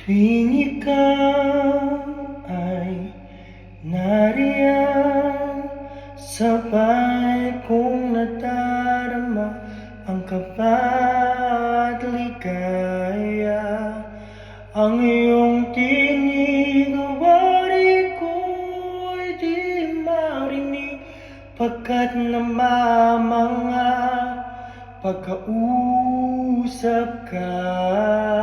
Tuwing ikaw ay nariyan, sabay kong nadarama ang kaba at ligaya. Ang iyong tinig, wari ko'y di marinig, pagkat namamanga pagkausap ka.